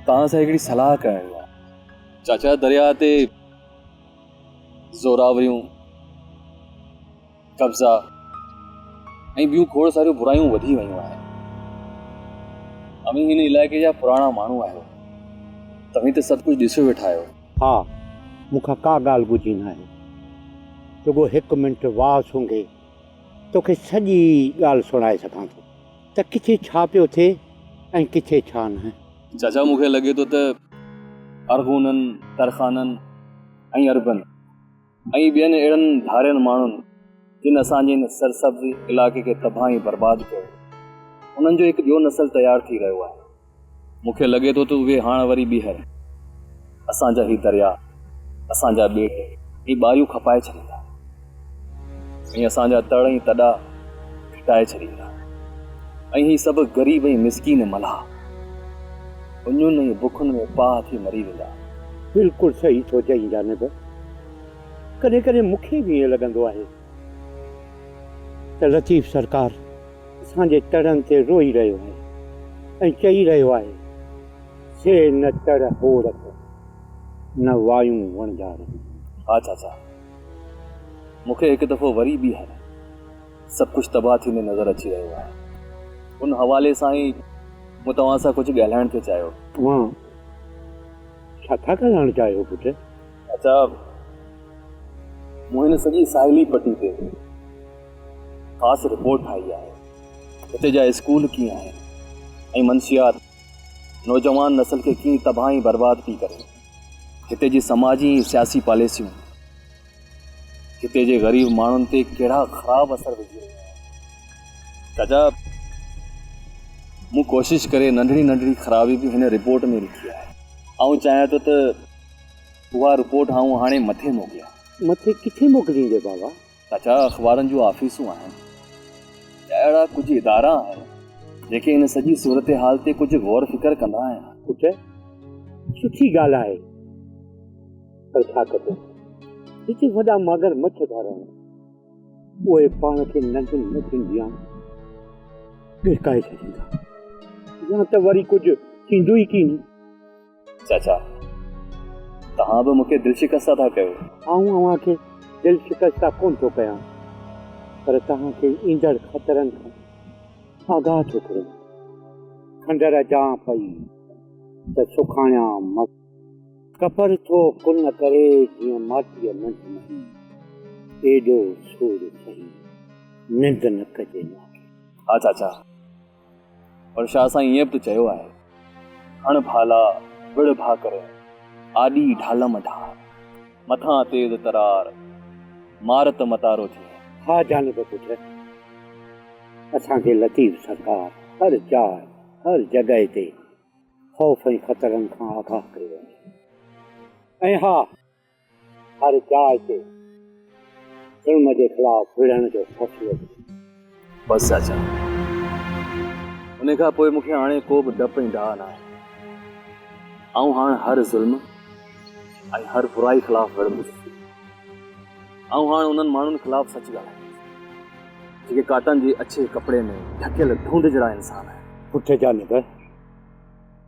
तव्हां सां हिकिड़ी सलाह करणी आहे। चाचा, दरिया ते ज़ोरावरियूं, कब्ज़ा ऐं ॿियूं खोड़ सारियूं बुरायूं वधी वयूं आहिनि। अमीं हिन इलाइक़े जा पुराणा माण्हू आहियो, तव्हीं त सभु कुझु ॾिसो वेठा आहियो। हा, मूंखां का ॻाल्हि बुझी न आहे। रुगो 1 मिंट वाह सूंघे तोखे सॼी ॻाल्हि सुणाए सघां थो त किथे छा पियो थिए ऐं किथे छा न। चाचा, मूंखे लॻे थो त अरगूननि, तरखाननि ऐं अरबनि ऐं ॿियनि अहिड़नि धारियनि माण्हुनि जिन असांजे हिन सरसब्ज़ इलाइक़े खे तबाह ऐं बर्बादु कयो, उन्हनि जो हिकु ॿियो नस्ल तयारु थी रहियो आहे। मूंखे लॻे थो त उहे हाणे वरी ॿीहर असांजा ही दरिया, असांजा ॿेट ऐं ॿारियूं खपाए छॾींदा ऐं असांजा तड़ ऐं तॾा फिटाए छॾींदा ऐं ही सभु ग़रीब ऐं मिसकीन मल्हा उन्हुनि ऐं बुखुनि में पाह थी मरी वेंदा। बिल्कुलु सही थो चई जानिब। कॾहिं कॾहिं मूंखे बि ईअं लॻंदो आहे त लतीफ़ सरकार असांजे तड़नि ते रोई रहियो आहे ऐं चई रहियो आहे, से न तड़ हो रख, न वायूं वणजार। हा चाचा, मूंखे हिकु दफ़ो वरी ॿीहर सभु कुझु तबाह थींदे नज़र अची रहियो आहे। उन हवाले सां ई मूं तव्हां सां कुझु ॻाल्हाइण थे चाहियो। तव्हां छा था ॻाल्हाइण चाहियो पुटु? चाचा, मूं हिन सॼी साहिली पटी ते ख़ासि रिपोर्ट ठाही आहे। हिते जा स्कूल कीअं आहिनि ऐं मंशियात नौजवान नस्ल खे कीअं तबाह ऐं बर्बाद थी करे, हिते जी समाजी ऐं सियासी पॉलिसियूं हिते जे ग़रीब माण्हुनि ते कहिड़ा ख़राब असर विझी रहिया आहिनि। चाचा, मूं कोशिशि करे नंढड़ी नंढड़ी ख़राबी बि हिन रिपोर्ट में लिखी आहे। आउं चाहियां थो त उहा रिपोर्ट आउं हाणे मथे मोकिलियां। मथे किथे मोकिलींदे बाबा? चाचा, अख़बारनि जूं ऑफिसूं आहिनि, अहिड़ा कुझु इदारा आहिनि जेके हिन सॼी सूरत हाल ते कुझु गौर फिकर कंदा आहिनि। पुटु, सुठी ॻाल्हि आहे, पर छा कजे? हिते वॾा मगरमच्छ घर आहिनि, उहे पाण खे नंढियुनि नंढियुनि ॼाण ॾिरकाए छॾींदा, या त वरी कुझु थींदो ई कीन। चाचा, तव्हां बि मूंखे दिलि शिकस्त था कयो। अव्हां खे दिलि शिकस्त कोन थो कयां, पर तव्हांखे ईंदड़ ख़तरनि खां आगाह थो करियां। खंडर जां पई त सुखाणियां मत, कपर थो कुन करे जीअं माटीअ मंझि नहीं, एॾो सूर सही निंड न कजे नाखे। हा चाचा, और शाह साईं ईअं बि त चयो आहे, हण भाला विड़ भा करे आॾी ढाल मढार, मथां तेज़ तरार मारत मतारो थिए। हा जानिब पुटु, असांखे लतीफ़ सरकार हर जाइ हर जॻह ते ख़ौफ़ ऐं ख़तरनि खां आगाह कयो आहे। ऐं हा, हर जाइ ते ज़ुल्म जे ख़िलाफ़ विढ़ण जो फ़ैसिलो। बसि चाचा, उन खां पोइ मूंखे हाणे को बि डपु ऐं डाह न आहे। ऐं हाणे हर ज़ुल्म ऐं हर बुराई ख़िलाफ़ विढ़ंदुसि। ऐं हाणे उन्हनि माण्हुनि ख़िलाफ़ सच ॻाल्हाईंदुसि जेके काटन जे अच्छे कपिड़े में ढकियल ढूंढ जहिड़ा इंसान आहिनि। पुठि जानिब,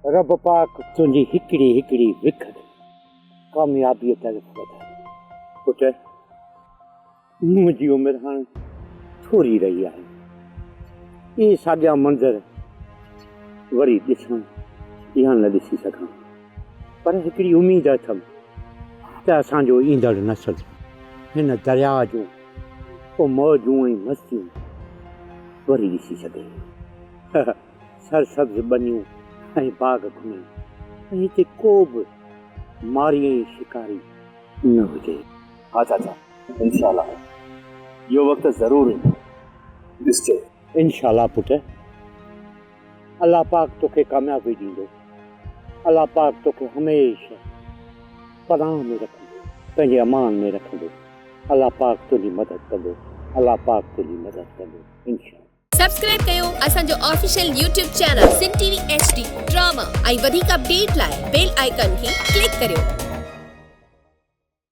रब पाक तुंहिंजी हिकिड़ी हिकिड़ी विखर कामयाबीअ तरफ़ वधाए। पुटु, मुंहिंजी उमिरि हाणे थोरी रही आहे, इहे साॻिया मंज़र वरी ॾिसण या न ॾिसी सघां, पर हिकिड़ी उमेद अथमि त असांजो ईंदड़ नस्ल हिन दरिया जूं पोइ मौजूं ऐं मस्तियूं वरी ॾिसी सघे। सरसब्ज़ बनियूं ऐं बाग घुमे ऐं हिते को बि मारी ऐं शिकारी न हुजे। हा चाचा, इंशाअल्लाह इहो वक़्तु ज़रूरु ॾिसजे। इंशाअल्लाह पुटु, अल्लाह पाक तोखे कामयाबी ॾींदो। अल्लाह पाक तोखे हमेशह पनाह में रखंदो, पंहिंजे अमान में रखंदो। अल्लाह पाक तुंहिंजी मदद कंदो। अल्लाह पाक तुंहिंजी मदद कंदो इंशाअल्लाह। सब्सक्राइब कयो असांजो official YouTube channel Sindh TV HD drama ऐं वधीक अपडेट लाइ बेल आइकन खे क्लिक करियो।